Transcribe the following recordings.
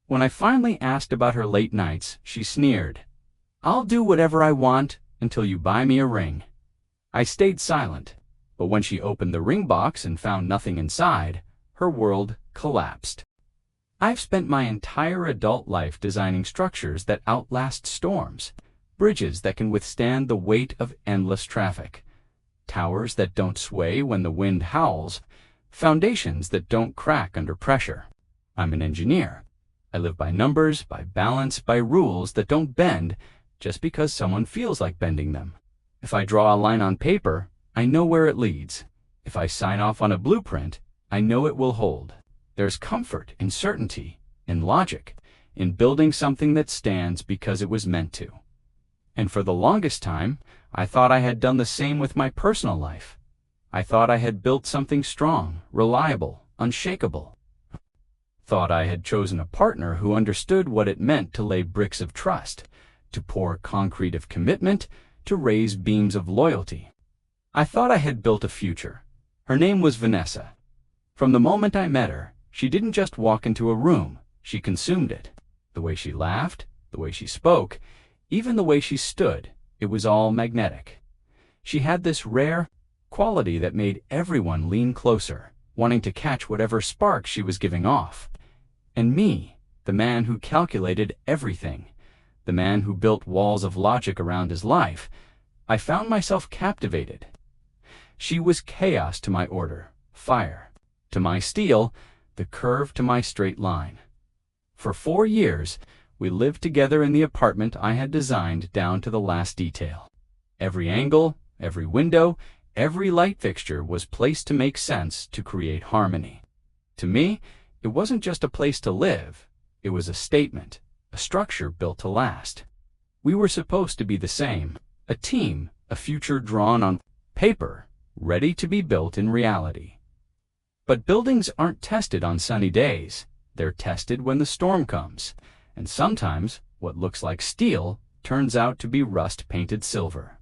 When I finally asked about her late nights, she sneered, "I'll do whatever I want until you buy me a ring." I stayed silent, but when she opened the ring box and found nothing inside, her world collapsed. I've spent my entire adult life designing structures that outlast storms, bridges that can withstand the weight of endless traffic, towers that don't sway when the wind howls, foundations that don't crack under pressure. I'm an engineer. I live by numbers, by balance, by rules that don't bend just because someone feels like bending them. If I draw a line on paper, I know where it leads. If I sign off on a blueprint, I know it will hold. There's comfort in certainty, in logic, in building something that stands because it was meant to. And for the longest time, I thought I had done the same with my personal life. I thought I had built something strong, reliable, unshakable. Thought I had chosen a partner who understood what it meant to lay bricks of trust, to pour concrete of commitment, to raise beams of loyalty. I thought I had built a future. Her name was Vanessa. From the moment I met her, she didn't just walk into a room, she consumed it. The way she laughed, the way she spoke, even the way she stood, it was all magnetic. She had this rare quality that made everyone lean closer, wanting to catch whatever spark she was giving off. And me, the man who calculated everything, the man who built walls of logic around his life, I found myself captivated. She was chaos to my order, fire to my steel, the curve to my straight line. For 4 years, we lived together in the apartment I had designed down to the last detail. Every angle, every window, every light fixture was placed to make sense, to create harmony. To me, it wasn't just a place to live, it was a statement, a structure built to last. We were supposed to be the same, a team, a future drawn on paper, ready to be built in reality. But buildings aren't tested on sunny days. They're tested when the storm comes. And sometimes what looks like steel turns out to be rust-painted silver.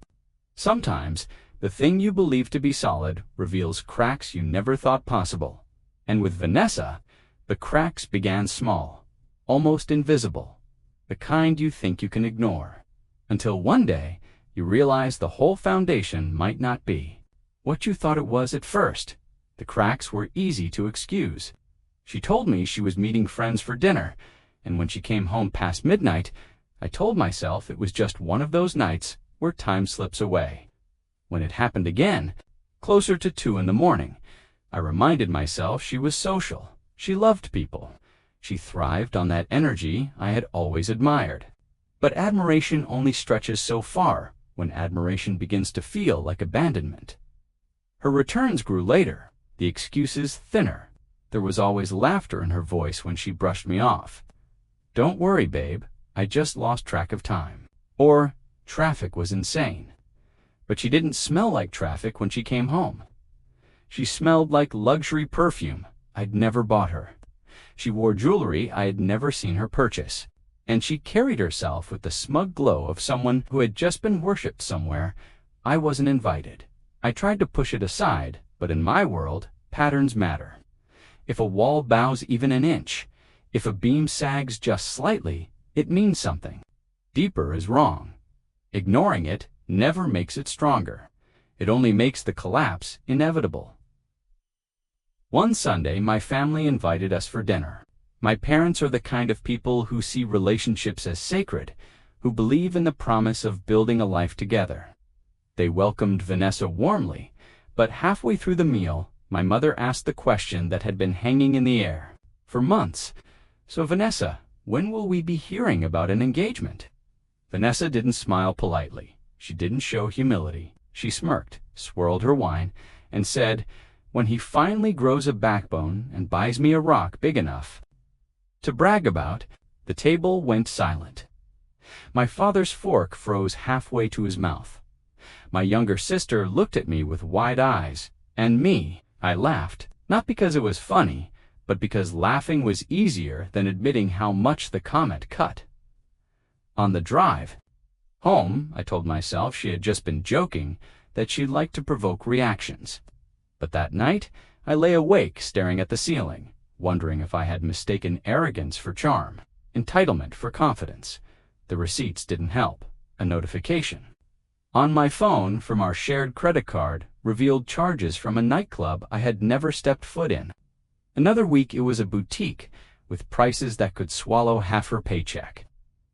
Sometimes the thing you believe to be solid reveals cracks you never thought possible. And with Vanessa, the cracks began small, almost invisible, the kind you think you can ignore, until one day you realize the whole foundation might not be what you thought it was at first. The cracks were easy to excuse. She told me she was meeting friends for dinner, and when she came home past midnight, I told myself it was just one of those nights where time slips away. When it happened again, closer to 2 in the morning, I reminded myself she was social. She loved people. She thrived on that energy I had always admired. But admiration only stretches so far when admiration begins to feel like abandonment. Her returns grew later, the excuses thinner. There was always laughter in her voice when she brushed me off. "Don't worry, babe, I just lost track of time." Or, "Traffic was insane." But she didn't smell like traffic when she came home. She smelled like luxury perfume I'd never bought her. She wore jewelry I had never seen her purchase. And she carried herself with the smug glow of someone who had just been worshipped somewhere. I wasn't invited. I tried to push it aside, but in my world, patterns matter. If a wall bows even an inch, if a beam sags just slightly, it means something. Deeper is wrong. Ignoring it never makes it stronger. It only makes the collapse inevitable. One Sunday, my family invited us for dinner. My parents are the kind of people who see relationships as sacred, who believe in the promise of building a life together. They welcomed Vanessa warmly, but halfway through the meal, my mother asked the question that had been hanging in the air for months. "So Vanessa, when will we be hearing about an engagement?" Vanessa didn't smile politely. She didn't show humility. She smirked, swirled her wine, and said, "When he finally grows a backbone and buys me a rock big enough to brag about." The table went silent. My father's fork froze halfway to his mouth. My younger sister looked at me with wide eyes, and I laughed, not because it was funny, but because laughing was easier than admitting how much the comment cut. On the drive home, I told myself she had just been joking, that she liked to provoke reactions. But that night, I lay awake staring at the ceiling, wondering if I had mistaken arrogance for charm. entitlement for confidence. The receipts didn't help. A notification on my phone from our shared credit card revealed charges from a nightclub I had never stepped foot in. Another week it was a boutique with prices that could swallow half her paycheck.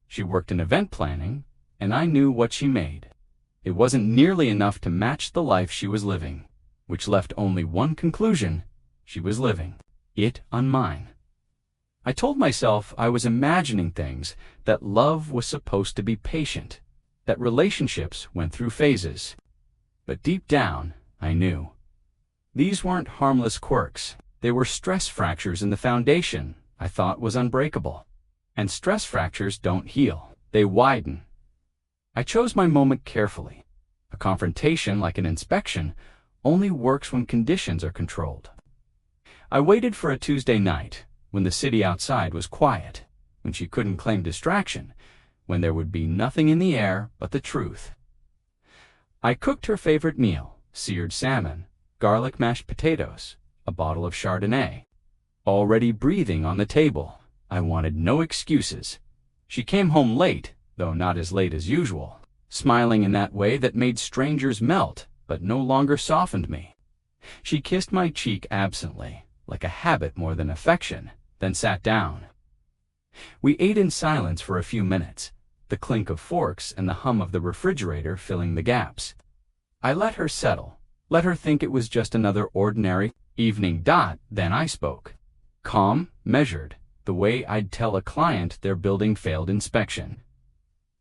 She worked in event planning, and I knew what she made. It wasn't nearly enough to match the life she was living, which left only one conclusion: she was living it on mine. I told myself I was imagining things, that love was supposed to be patient, that relationships went through phases. But deep down, I knew. These weren't harmless quirks. They were stress fractures in the foundation I thought was unbreakable. And stress fractures don't heal. They widen. I chose my moment carefully. A confrontation, like an inspection, only works when conditions are controlled. I waited for a Tuesday night, when the city outside was quiet, when she couldn't claim distraction, when there would be nothing in the air but the truth. I cooked her favorite meal: seared salmon, garlic mashed potatoes, a bottle of Chardonnay. Already breathing on the table, I wanted no excuses. She came home late, though not as late as usual, smiling in that way that made strangers melt, but no longer softened me. She kissed my cheek absently, like a habit more than affection, then sat down. We ate in silence for a few minutes, the clink of forks and the hum of the refrigerator filling the gaps. I let her settle, let her think it was just another ordinary evening. Then I spoke. Calm, measured, the way I'd tell a client their building failed inspection.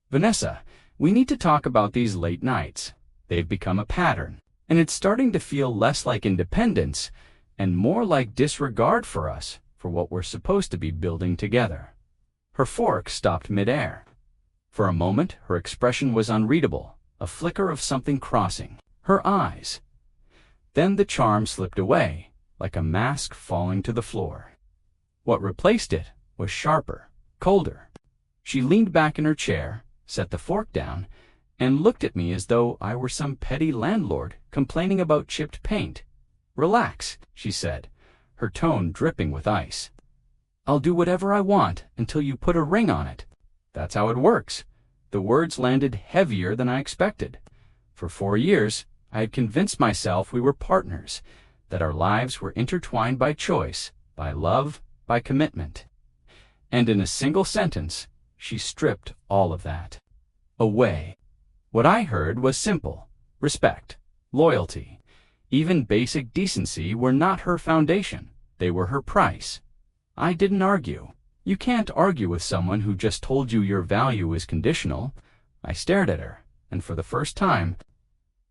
Vanessa, we need to talk about these late nights. They've become a pattern, and it's starting to feel less like independence and more like disregard for us, for what we're supposed to be building together. Her fork stopped midair. For a moment, her expression was unreadable, a flicker of something crossing her eyes. Then the charm slipped away, like a mask falling to the floor. What replaced it was sharper, colder. She leaned back in her chair, set the fork down, and looked at me as though I were some petty landlord complaining about chipped paint. "Relax," she said, her tone dripping with ice. "I'll do whatever I want until you put a ring on it. That's how it works." The words landed heavier than I expected. For 4 years, I had convinced myself we were partners, that our lives were intertwined by choice, by love, by commitment. And in a single sentence, she stripped all of that away. What I heard was simple: respect, loyalty, even basic decency were not her foundation. They were her price. I didn't argue. You can't argue with someone who just told you your value is conditional. I stared at her, and for the first time,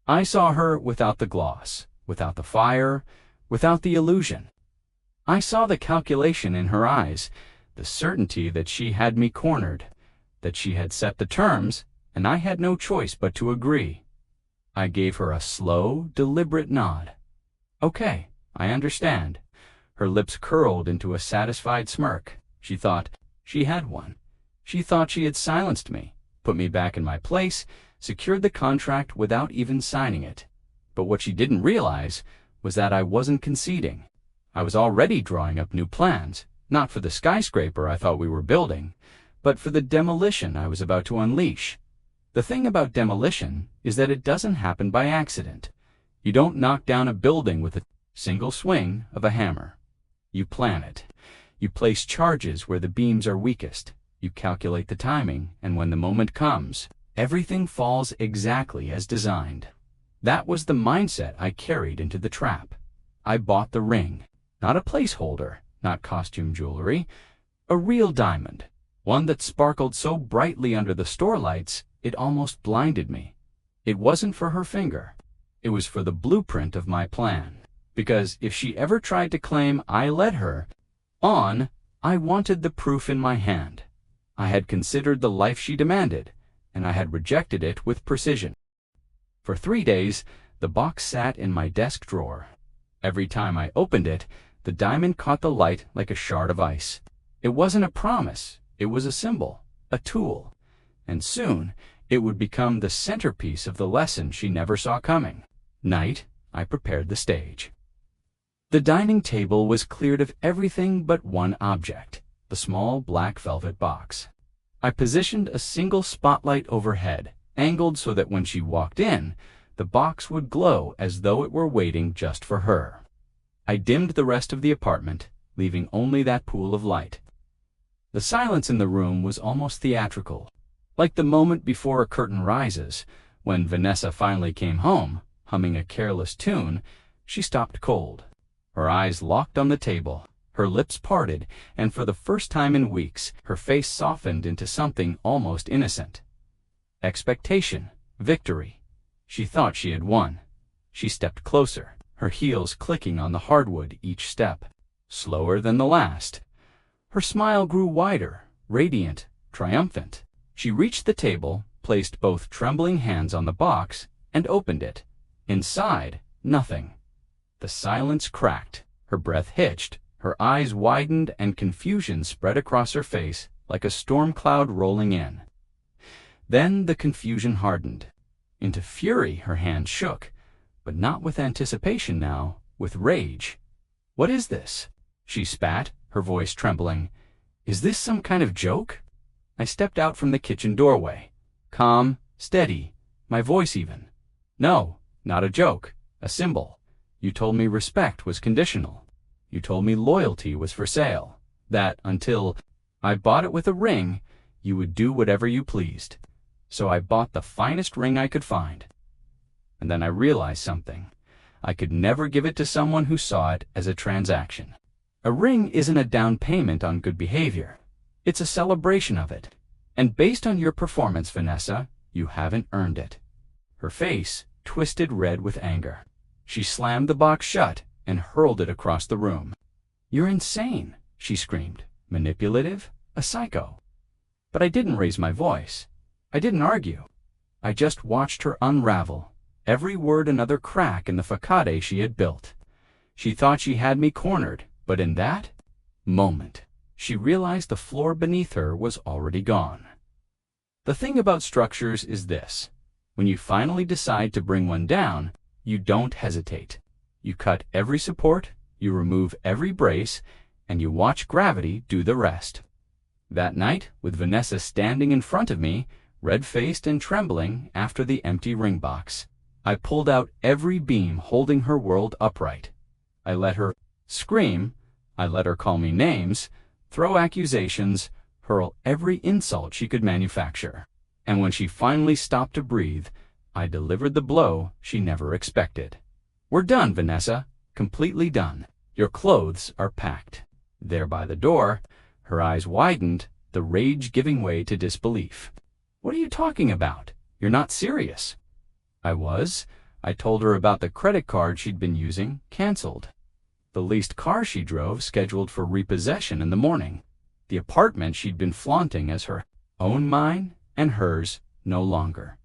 I saw her without the gloss, without the fire, without the illusion. I saw the calculation in her eyes, the certainty that she had me cornered, that she had set the terms, and I had no choice but to agree. I gave her a slow, deliberate nod. "Okay, I understand." Her lips curled into a satisfied smirk. She thought she had one. She thought she had silenced me, put me back in my place, secured the contract without even signing it. But what she didn't realize was that I wasn't conceding. I was already drawing up new plans, not for the skyscraper I thought we were building, but for the demolition I was about to unleash. The thing about demolition is that it doesn't happen by accident. You don't knock down a building with a single swing of a hammer. You plan it. You place charges where the beams are weakest. You calculate the timing, and when the moment comes, everything falls exactly as designed. That was the mindset I carried into the trap. I bought the ring, not a placeholder, not costume jewelry, a real diamond, one that sparkled so brightly under the store lights it almost blinded me. It wasn't for her finger. It was for the blueprint of my plan. Because if she ever tried to claim I led her on, I wanted the proof in my hand. I had considered the life she demanded, and I had rejected it with precision. For 3 days, the box sat in my desk drawer. Every time I opened it, the diamond caught the light like a shard of ice. It wasn't a promise. It was a symbol, a tool. And soon, it would become the centerpiece of the lesson she never saw coming. Night, I prepared the stage. The dining table was cleared of everything but one object, the small black velvet box. I positioned a single spotlight overhead, angled so that when she walked in, the box would glow as though it were waiting just for her. I dimmed the rest of the apartment, leaving only that pool of light. The silence in the room was almost theatrical, like the moment before a curtain rises. When Vanessa finally came home, humming a careless tune, she stopped cold. Her eyes locked on the table, her lips parted, and for the first time in weeks, her face softened into something almost innocent. Expectation, victory. She thought she had won. She stepped closer, her heels clicking on the hardwood each step, slower than the last. Her smile grew wider, radiant, triumphant. She reached the table, placed both trembling hands on the box, and opened it. Inside, nothing. The silence cracked, her breath hitched, her eyes widened, and confusion spread across her face like a storm cloud rolling in. Then the confusion hardened. Into fury, her hand shook, but not with anticipation now, with rage. "What is this?" she spat, her voice trembling. "Is this some kind of joke?" I stepped out from the kitchen doorway, calm, steady, my voice even. "No, not a joke, a symbol. You told me respect was conditional. You told me loyalty was for sale, that until I bought it with a ring, you would do whatever you pleased. So I bought the finest ring I could find." And then I realized something. I could never give it to someone who saw it as a transaction. A ring isn't a down payment on good behavior. It's a celebration of it. And based on your performance, Vanessa, you haven't earned it. Her face twisted red with anger. She slammed the box shut and hurled it across the room. "You're insane," she screamed. "Manipulative? A psycho." But I didn't raise my voice. I didn't argue. I just watched her unravel, every word another crack in the facade she had built. She thought she had me cornered, but in that moment, she realized the floor beneath her was already gone. The thing about structures is this. When you finally decide to bring one down, you don't hesitate. You cut every support, you remove every brace, and you watch gravity do the rest. That night, with Vanessa standing in front of me, red-faced and trembling after the empty ring box, I pulled out every beam holding her world upright. I let her scream, I let her call me names, throw accusations, hurl every insult she could manufacture. And when she finally stopped to breathe, I delivered the blow she never expected. "We're done, Vanessa. Completely done. Your clothes are packed." There by the door, her eyes widened, the rage giving way to disbelief. "What are you talking about? You're not serious." I was. I told her about the credit card she'd been using, canceled. The leased car she drove, scheduled for repossession in the morning. The apartment she'd been flaunting as her own, mine and hers no longer.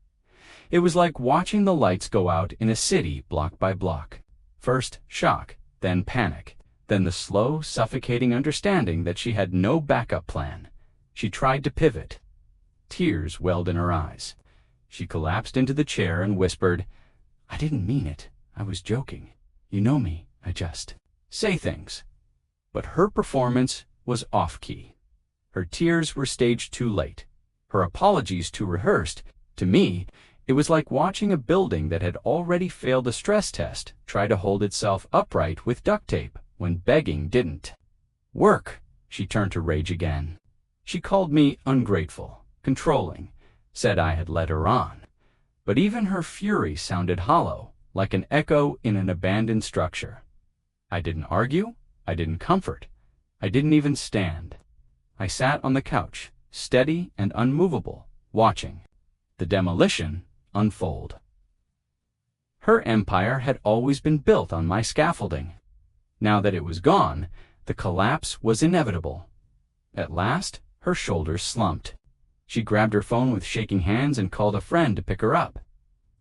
It was like watching the lights go out in a city block by block. First shock, then panic, then the slow, suffocating understanding that she had no backup plan. She tried to pivot. Tears welled in her eyes. She collapsed into the chair and whispered, "I didn't mean it. I was joking. You know me. I just say things." But her performance was off-key. Her tears were staged too late. Her apologies too rehearsed. To me, it was like watching a building that had already failed a stress test try to hold itself upright with duct tape when begging didn't work. She turned to rage again. She called me ungrateful, controlling, said I had led her on. But even her fury sounded hollow, like an echo in an abandoned structure. I didn't argue. I didn't comfort. I didn't even stand. I sat on the couch, steady and unmovable, watching the demolition unfold. Her empire had always been built on my scaffolding. Now that it was gone, the collapse was inevitable. At last, her shoulders slumped. She grabbed her phone with shaking hands and called a friend to pick her up.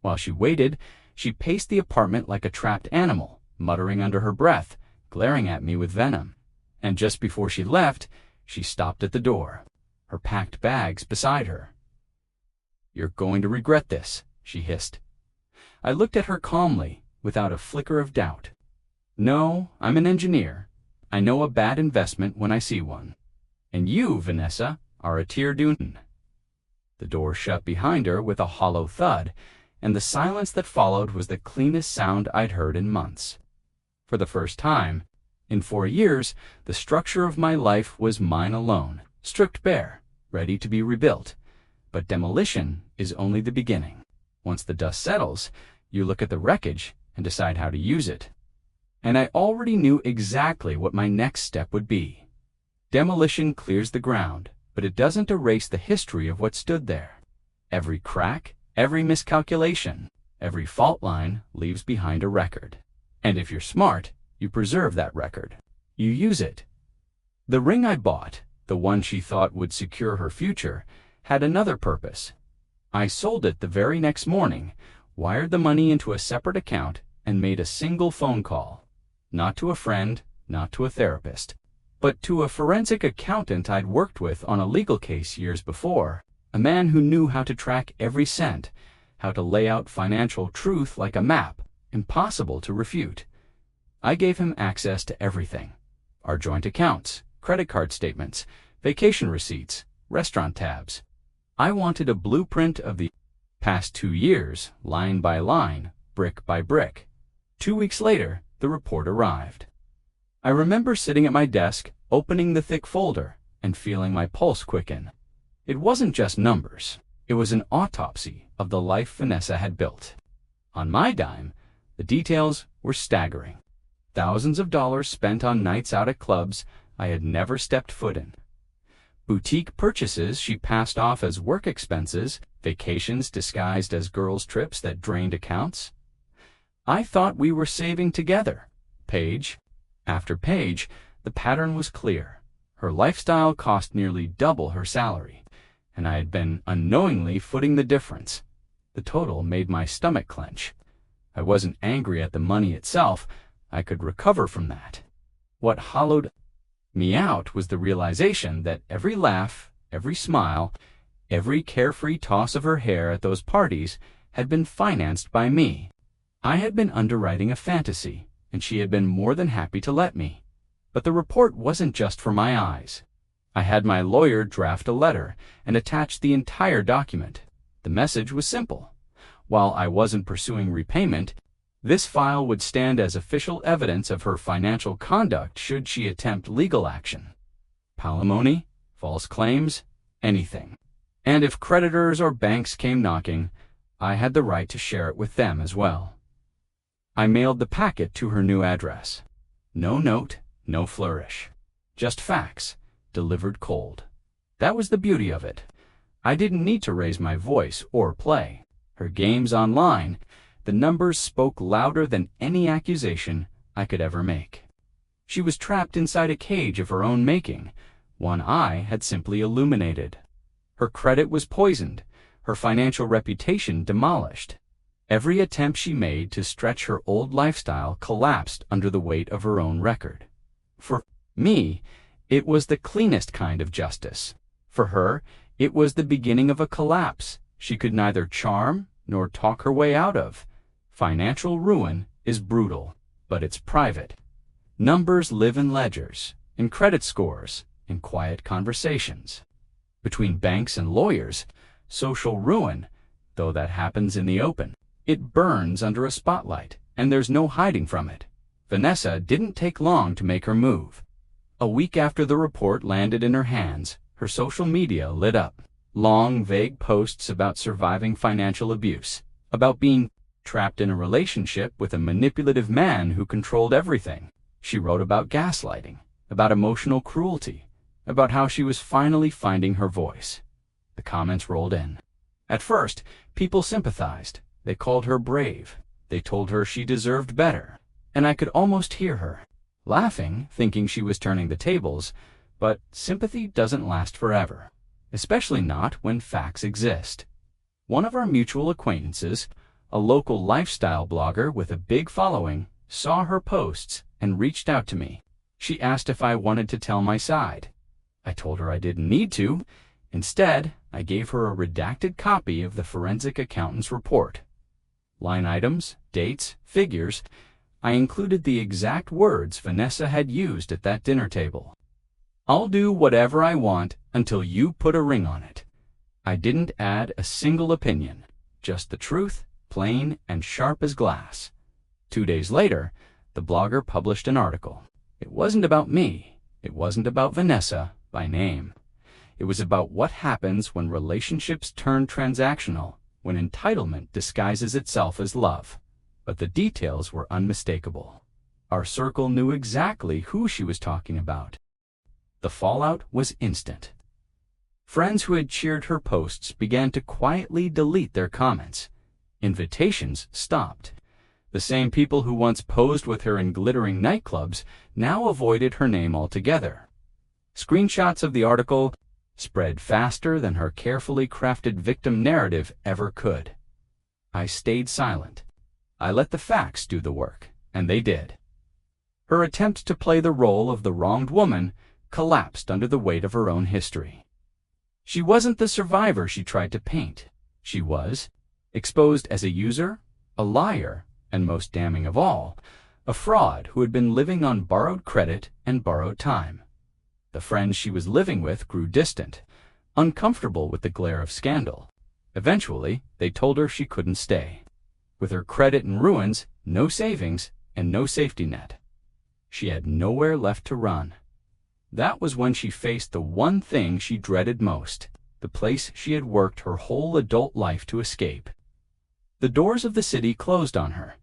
While she waited, she paced the apartment like a trapped animal, muttering under her breath, glaring at me with venom. And just before she left, she stopped at the door, her packed bags beside her. "You're going to regret this," she hissed. I looked at her calmly, without a flicker of doubt. "No, I'm an engineer. I know a bad investment when I see one. And you, Vanessa, are a tear-doon." The door shut behind her with a hollow thud, and the silence that followed was the cleanest sound I'd heard in months. For the first time, in 4 years, the structure of my life was mine alone, stripped bare, ready to be rebuilt. But demolition is only the beginning. Once the dust settles, you look at the wreckage and decide how to use it. And I already knew exactly what my next step would be. Demolition clears the ground, but it doesn't erase the history of what stood there. Every crack, every miscalculation, every fault line leaves behind a record. And if you're smart, you preserve that record. You use it. The ring I bought, the one she thought would secure her future, had another purpose. I sold it the very next morning, wired the money into a separate account, and made a single phone call. Not to a friend, not to a therapist, but to a forensic accountant I'd worked with on a legal case years before, a man who knew how to track every cent, how to lay out financial truth like a map, impossible to refute. I gave him access to everything: our joint accounts, credit card statements, vacation receipts, restaurant tabs. I wanted a blueprint of the past 2 years, line by line, brick by brick. 2 weeks later, the report arrived. I remember sitting at my desk, opening the thick folder, and feeling my pulse quicken. It wasn't just numbers. It was an autopsy of the life Vanessa had built. On my dime, the details were staggering. Thousands of dollars spent on nights out at clubs I had never stepped foot in. Boutique purchases she passed off as work expenses, vacations disguised as girls' trips that drained accounts. I thought we were saving together. Page after page, the pattern was clear. Her lifestyle cost nearly double her salary, and I had been unknowingly footing the difference. The total made my stomach clench. I wasn't angry at the money itself. I could recover from that. What hollowed me out was the realization that every laugh, every smile, every carefree toss of her hair at those parties had been financed by me. I had been underwriting a fantasy, and she had been more than happy to let me. But the report wasn't just for my eyes. I had my lawyer draft a letter and attach the entire document. The message was simple. While I wasn't pursuing repayment, this file would stand as official evidence of her financial conduct should she attempt legal action. Palimony, false claims, anything. And if creditors or banks came knocking, I had the right to share it with them as well. I mailed the packet to her new address. No note, no flourish. Just facts, delivered cold. That was the beauty of it. I didn't need to raise my voice or play. Her games online, the numbers spoke louder than any accusation I could ever make. She was trapped inside a cage of her own making, one I had simply illuminated. Her credit was poisoned, her financial reputation demolished. Every attempt she made to stretch her old lifestyle collapsed under the weight of her own record. For me, it was the cleanest kind of justice. For her, it was the beginning of a collapse she could neither charm nor talk her way out of. Financial ruin is brutal, but it's private. Numbers live in ledgers, in credit scores, in quiet conversations. Between banks and lawyers, social ruin, though that happens in the open, it burns under a spotlight, and there's no hiding from it. Vanessa didn't take long to make her move. A week after the report landed in her hands, her social media lit up. Long, vague posts about surviving financial abuse, about being trapped in a relationship with a manipulative man who controlled everything. She wrote about gaslighting, about emotional cruelty, about how she was finally finding her voice. The comments rolled in. At first, people sympathized. They called her brave. They told her she deserved better. And I could almost hear her, laughing, thinking she was turning the tables. But sympathy doesn't last forever, especially not when facts exist. One of our mutual acquaintances, a local lifestyle blogger with a big following, saw her posts and reached out to me. She asked if I wanted to tell my side. I told her I didn't need to. Instead, I gave her a redacted copy of the forensic accountant's report. Line items, dates, figures. I included the exact words Vanessa had used at that dinner table. I'll do whatever I want until you put a ring on it. I didn't add a single opinion, just the truth, plain and sharp as glass. 2 days later, the blogger published an article. It wasn't about me. It wasn't about Vanessa by name. It was about what happens when relationships turn transactional, when entitlement disguises itself as love. But the details were unmistakable. Our circle knew exactly who she was talking about. The fallout was instant. Friends who had cheered her posts began to quietly delete their comments. Invitations stopped. The same people who once posed with her in glittering nightclubs now avoided her name altogether. Screenshots of the article spread faster than her carefully crafted victim narrative ever could. I stayed silent. I let the facts do the work, and they did. Her attempt to play the role of the wronged woman collapsed under the weight of her own history. She wasn't the survivor she tried to paint. She was exposed as a user, a liar, and most damning of all, a fraud who had been living on borrowed credit and borrowed time. The friends she was living with grew distant, uncomfortable with the glare of scandal. Eventually, they told her she couldn't stay. With her credit in ruins, no savings, and no safety net, she had nowhere left to run. That was when she faced the one thing she dreaded most, the place she had worked her whole adult life to escape. The doors of the city closed on her.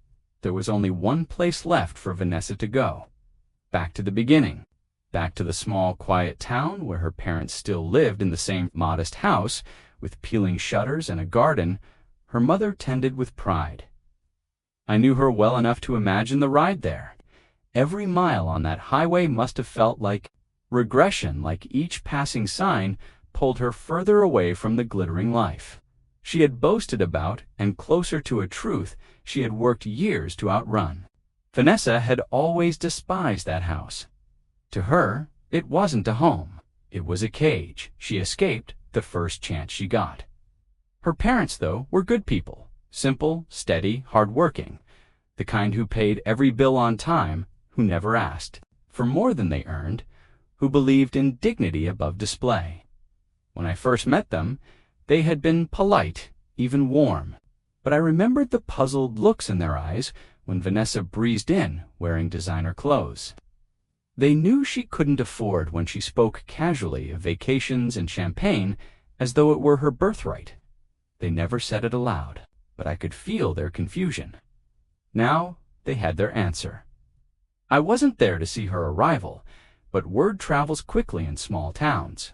There was only one place left for Vanessa to go. Back to the beginning. Back to the small, quiet town where her parents still lived in the same modest house, with peeling shutters and a garden her mother tended with pride. I knew her well enough to imagine the ride there. Every mile on that highway must have felt like regression, like each passing sign pulled her further away from the glittering life she had boasted about and closer to a truth she had worked years to outrun. Vanessa had always despised that house. To her, it wasn't a home. It was a cage she escaped the first chance she got. Her parents, though, were good people, simple, steady, hard-working, the kind who paid every bill on time, who never asked for more than they earned, who believed in dignity above display. When I first met them, they had been polite, even warm, but I remembered the puzzled looks in their eyes when Vanessa breezed in wearing designer clothes. They knew she couldn't afford when she spoke casually of vacations and champagne as though it were her birthright. They never said it aloud, but I could feel their confusion. Now they had their answer. I wasn't there to see her arrival, but word travels quickly in small towns.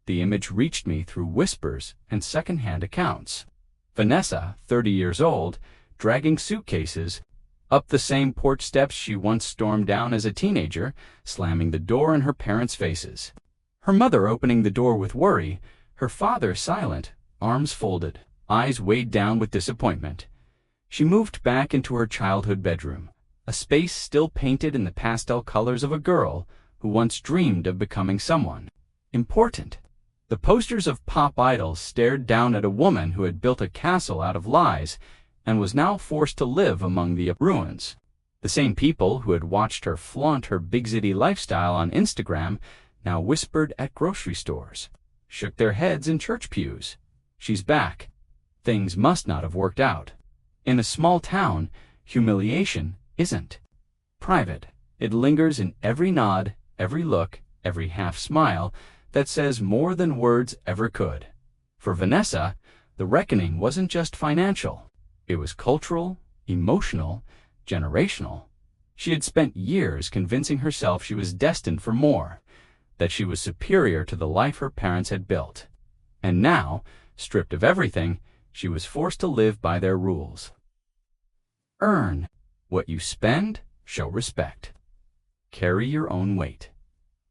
The image reached me through whispers and second-hand accounts. Vanessa, 30 years old, dragging suitcases up the same porch steps she once stormed down as a teenager, slamming the door in her parents' faces. Her mother opening the door with worry, her father silent, arms folded, eyes weighed down with disappointment. She moved back into her childhood bedroom, a space still painted in the pastel colors of a girl who once dreamed of becoming someone important. The posters of pop idols stared down at a woman who had built a castle out of lies and was now forced to live among the ruins. The same people who had watched her flaunt her big city lifestyle on Instagram now whispered at grocery stores, shook their heads in church pews. She's back. Things must not have worked out. In a small town, humiliation isn't private. It lingers in every nod, every look, every half smile that says more than words ever could. For Vanessa, the reckoning wasn't just financial. It was cultural, emotional, generational. She had spent years convincing herself she was destined for more, that she was superior to the life her parents had built. And now, stripped of everything, she was forced to live by their rules. Earn what you spend, show respect. Carry your own weight.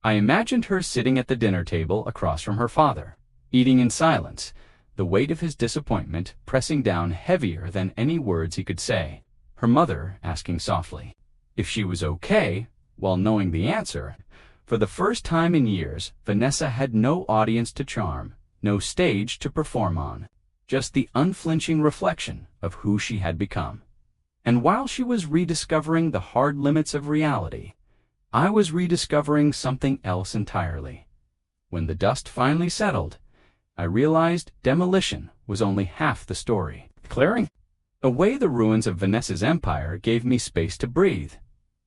I imagined her sitting at the dinner table across from her father, eating in silence, the weight of his disappointment pressing down heavier than any words he could say. Her mother asking softly if she was okay, while knowing the answer. For the first time in years, Vanessa had no audience to charm, no stage to perform on, just the unflinching reflection of who she had become. And while she was rediscovering the hard limits of reality, I was rediscovering something else entirely. When the dust finally settled, I realized demolition was only half the story. Clearing away the ruins of Vanessa's empire gave me space to breathe,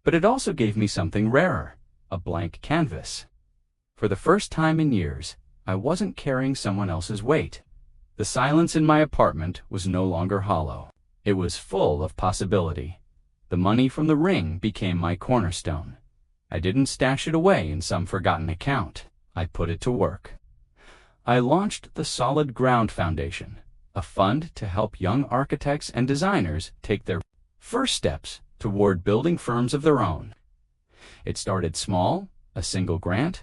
but it also gave me something rarer, a blank canvas. For the first time in years, I wasn't carrying someone else's weight. The silence in my apartment was no longer hollow. It was full of possibility. The money from the ring became my cornerstone. I didn't stash it away in some forgotten account. I put it to work. I launched the Solid Ground Foundation, a fund to help young architects and designers take their first steps toward building firms of their own. It started small, a single grant.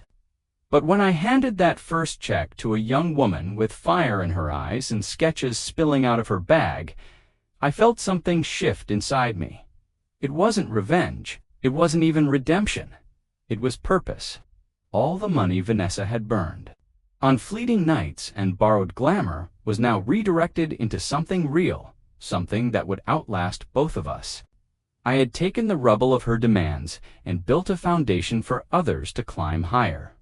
But when I handed that first check to a young woman with fire in her eyes and sketches spilling out of her bag, I felt something shift inside me. It wasn't revenge. It wasn't even redemption. It was purpose. All the money Vanessa had burned on fleeting nights and borrowed glamour was now redirected into something real, something that would outlast both of us. I had taken the rubble of her demands and built a foundation for others to climb higher.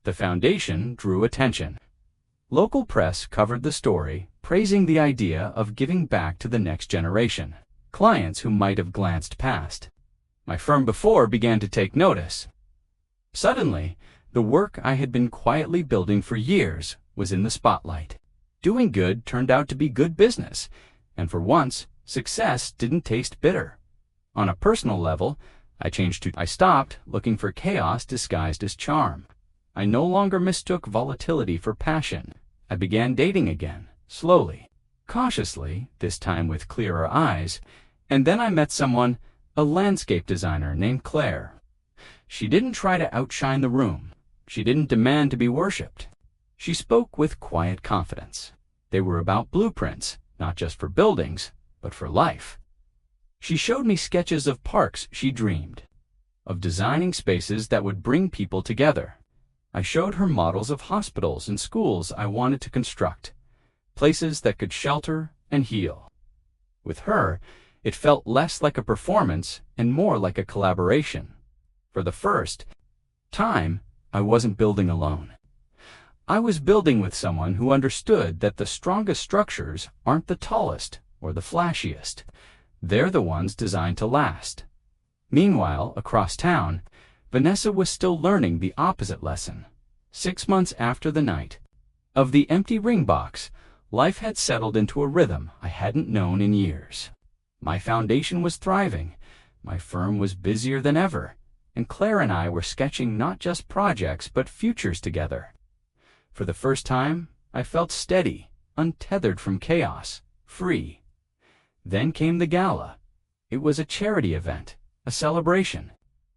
The foundation drew attention. Local press covered the story, praising the idea of giving back to the next generation. Clients who might have glanced past my firm before began to take notice. Suddenly, the work I had been quietly building for years was in the spotlight. Doing good turned out to be good business, and for once, success didn't taste bitter. On a personal level, I stopped looking for chaos disguised as charm. I no longer mistook volatility for passion. I began dating again, slowly, cautiously, this time with clearer eyes, and then I met someone, a landscape designer named Claire. She didn't try to outshine the room. She didn't demand to be worshipped. She spoke with quiet confidence. They were about blueprints, not just for buildings, but for life. She showed me sketches of parks she dreamed, of designing spaces that would bring people together. I showed her models of hospitals and schools I wanted to construct, places that could shelter and heal. With her, it felt less like a performance and more like a collaboration. For the first time, I wasn't building alone. I was building with someone who understood that the strongest structures aren't the tallest or the flashiest. They're the ones designed to last. Meanwhile, across town, Vanessa was still learning the opposite lesson. 6 months after the night of the empty ring box, life had settled into a rhythm I hadn't known in years. My foundation was thriving, my firm was busier than ever, and Claire and I were sketching not just projects but futures together. For the first time, I felt steady, untethered from chaos, free. Then came the gala. It was a charity event, a celebration.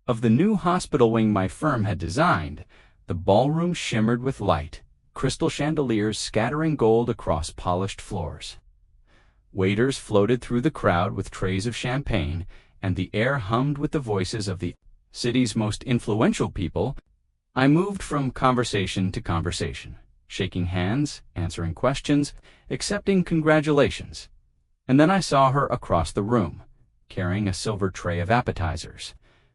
Of the new hospital wing my firm had designed, the ballroom shimmered with light, crystal chandeliers scattering gold across polished floors. Waiters floated through the crowd with trays of champagne, and the air hummed with the voices of the city's most influential people. I moved from conversation to conversation, shaking hands, answering questions, accepting congratulations. And then I saw her across the room, carrying a silver tray of appetizers.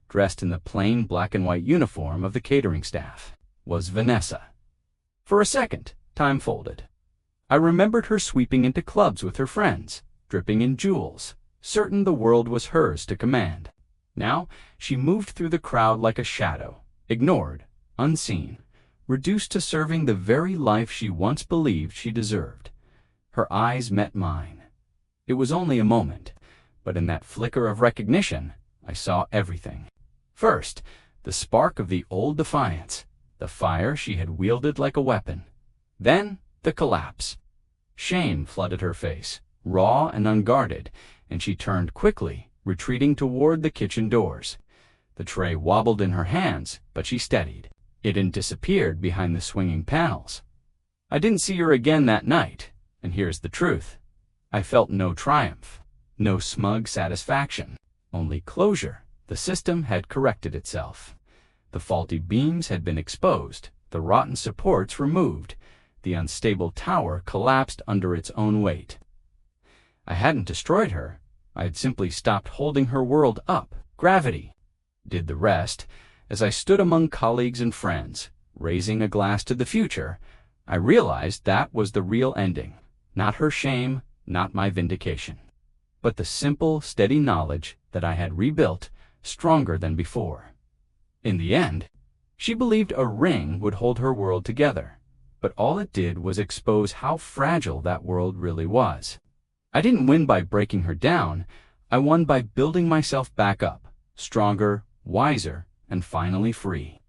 Dressed in the plain black and white uniform of the catering staff, was Vanessa. For a second, time folded. I remembered her sweeping into clubs with her friends, dripping in jewels, certain the world was hers to command. Now, she moved through the crowd like a shadow, ignored, unseen, reduced to serving the very life she once believed she deserved. Her eyes met mine. It was only a moment, but in that flicker of recognition, I saw everything. First, the spark of the old defiance, the fire she had wielded like a weapon. Then, the collapse. Shame flooded her face, raw and unguarded, and she turned quickly, retreating toward the kitchen doors. The tray wobbled in her hands, but she steadied. It and disappeared behind the swinging panels. I didn't see her again that night, and here's the truth. I felt no triumph, no smug satisfaction, only closure. The system had corrected itself. The faulty beams had been exposed, the rotten supports removed, the unstable tower collapsed under its own weight. I hadn't destroyed her. I had simply stopped holding her world up. Gravity did the rest, As I stood among colleagues and friends, raising a glass to the future, I realized that was the real ending. Not her shame, not my vindication, but the simple, steady knowledge that I had rebuilt, stronger than before. In the end, she believed a ring would hold her world together, but all it did was expose how fragile that world really was. I didn't win by breaking her down, I won by building myself back up, stronger, wiser, and finally free.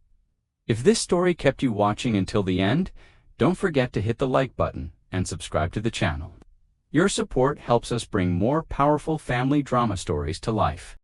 If this story kept you watching until the end, don't forget to hit the like button and subscribe to the channel. Your support helps us bring more powerful family drama stories to life.